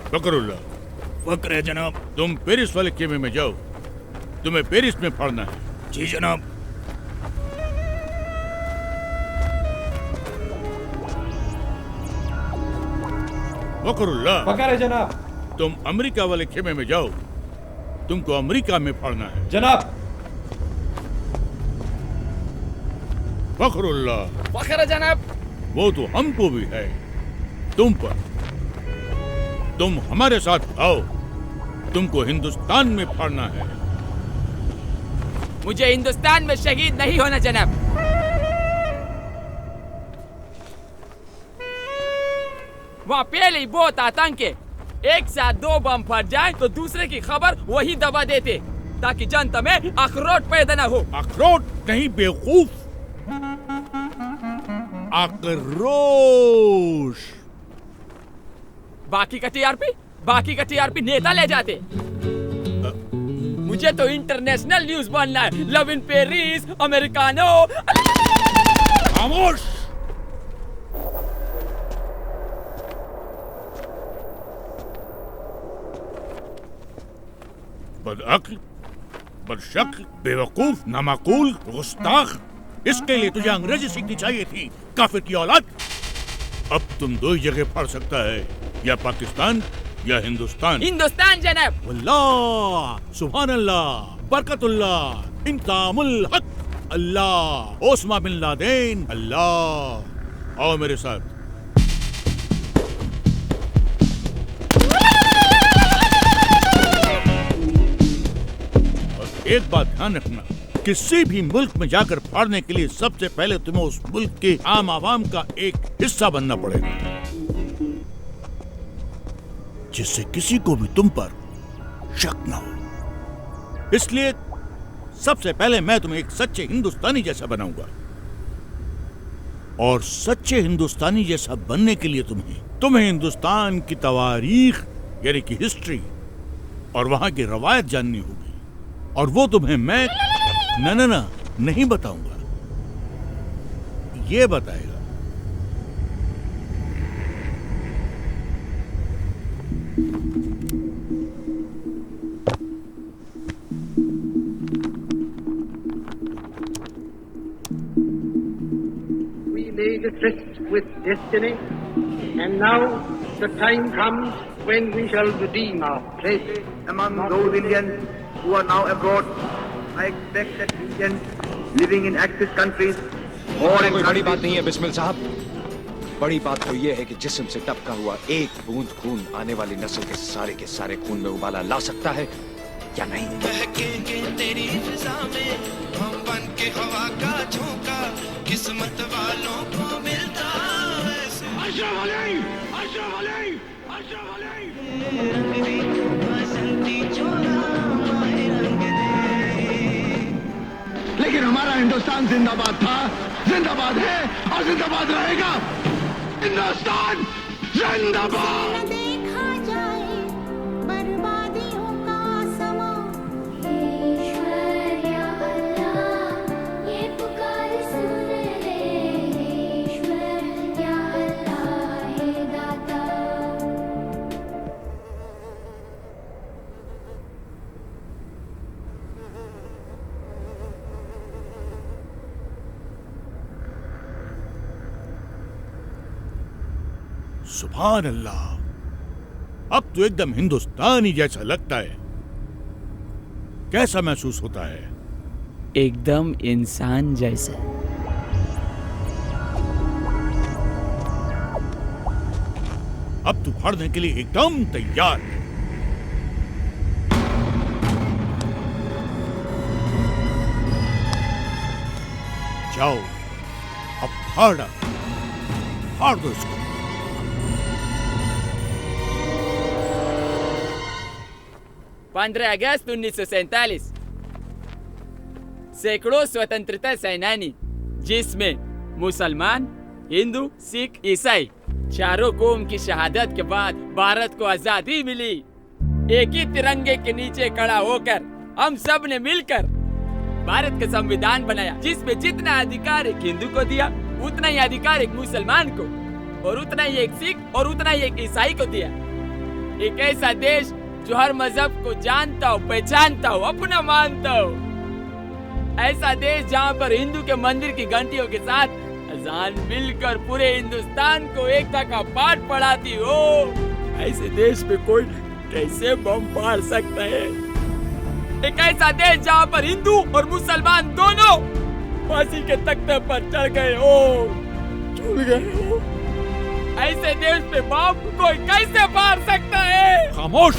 फकरुल्लाह। फक्र है जनाब। तुम पेरिस वाले खेमे में जाओ, तुम्हें पेरिस में फाड़ना है। जी जनाब। फकरुल्लाह। फकर है जनाब। तुम अमेरिका वाले खेमे में जाओ, तुमको अमेरिका में फाड़ना है। जनाब। फखरुल्लाह। फखर है जनाब। वो तो हमको भी है तुम पर। तुम हमारे साथ आओ, तुमको हिंदुस्तान में फाड़ना है। मुझे हिंदुस्तान में शहीद नहीं होना जनाब। वहाँ पहले ही बहुत आतंक है। एक साथ 2 बम फट जाए तो दूसरे की खबर वही दबा देते, ताकि जनता में अखरोट पैदा न हो। अखरोट नहीं बेवकूफ, आक्रोश। बाकी का टीआरपी नेता ले जाते। मुझे तो इंटरनेशनल न्यूज बनना है। Love in Paris, americano. खामोश। बदअक्ल, बदशक्ल, बेवकूफ, नामाकूल, गुस्ताख। इसके लिए तुझे अंग्रेजी सीखनी चाहिए थी, काफिर की औलाद। अब तुम 2 ही जगह पढ़ सकता है, या पाकिस्तान या हिंदुस्तान। हिंदुस्तान जनाब। अल्लाह, सुभान अल्लाह, बरकतुल्लाह, इंतामुल हक, अल्लाह, ओस्मा बिन लादेन, अल्लाह। आओ मेरे साथ। और एक बात ध्यान रखना, किसी भी मुल्क में जाकर फाड़ने के लिए सबसे पहले तुम्हें उस मुल्क के आम आवाम का एक हिस्सा बनना पड़ेगा, जिससे किसी को भी तुम पर शक न हो। इसलिए सबसे पहले मैं तुम्हें एक सच्चे हिंदुस्तानी जैसा बनाऊंगा, और सच्चे हिंदुस्तानी जैसा बनने के लिए तुम्हें हिंदुस्तान की तवारीख यानी कि हिस्ट्री और वहां की रवायत जाननी होगी, और वो तुम्हें मैं ना नहीं बताऊंगा, ये बताएगा। We made a tryst with destiny, and now the time comes when we shall redeem our pledge. Among those Indians who are now abroad, I expect that Indians living in Axis countries or in कोई बड़ी बात नहीं है बिस्मिल साहब। बड़ी बात तो ये है कि जिस्म से टपका हुआ एक बूंद खून आने वाली नस्ल के सारे खून में उबाला ला सकता है या नहीं। बहकेंगे तेरी फिजा में हम बन के हवा का झोंका, किस्मत वालों को मिलता ऐसे। अशरफ अली, अशरफ अली, अशरफ अली। बसंती चोला माहे रंग दे। लेकिन हमारा हिंदुस्तान जिंदाबाद था, जिंदाबाद है और जिंदाबाद रहेगा। हिंदुस्तान जिंदाबाद। सुभान अल्लाह, अब तो एकदम हिंदुस्तानी जैसा लगता है। कैसा महसूस होता है? एकदम इंसान जैसा। अब तू फाड़ने के लिए एकदम तैयार है। जाओ, अब फाड़ दो इसको। पंद्रह अगस्त 1947 सैकड़ों स्वतंत्रता सेनानी, जिसमें मुसलमान, हिंदू, सिख, ईसाई चारों कौम की शहादत के बाद भारत को आजादी मिली। एक ही तिरंगे के नीचे खड़ा होकर हम सब ने मिलकर भारत का संविधान बनाया, जिसमें जितना अधिकार एक हिंदू को दिया, उतना ही अधिकार एक मुसलमान को, और उतना ही एक सिख और उतना ही एक ईसाई को दिया। एक ऐसा देश जो हर मजहब को जानता हो, पहचानता हो, अपना मानता हो। ऐसा देश जहाँ पर हिंदू के मंदिर की घंटियों के साथ अजान मिलकर पूरे हिंदुस्तान को एकता का पाठ पढ़ाती हो। ऐसे देश पे कोई कैसे बम फाड़ सकता है? एक ऐसा देश जहाँ पर हिंदू और मुसलमान दोनों फांसी के तख्ते पर चढ़ गए हो, झूल गए हो। ऐसे देश पे बम कोई कैसे फाड़ सकता है? खामोश,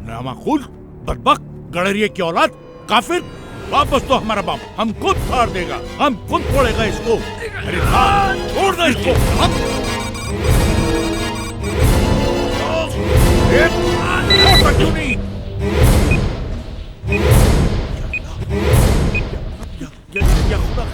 नामाकुल, बदबक, गड़रिये की औलाद, काफिर। वापस तो हमारा बाप, हम खुद फाड़ देगा, हम खुद फोड़ेगा इसको। अरे हाँ, छोड़ दो इसको। या खुदा,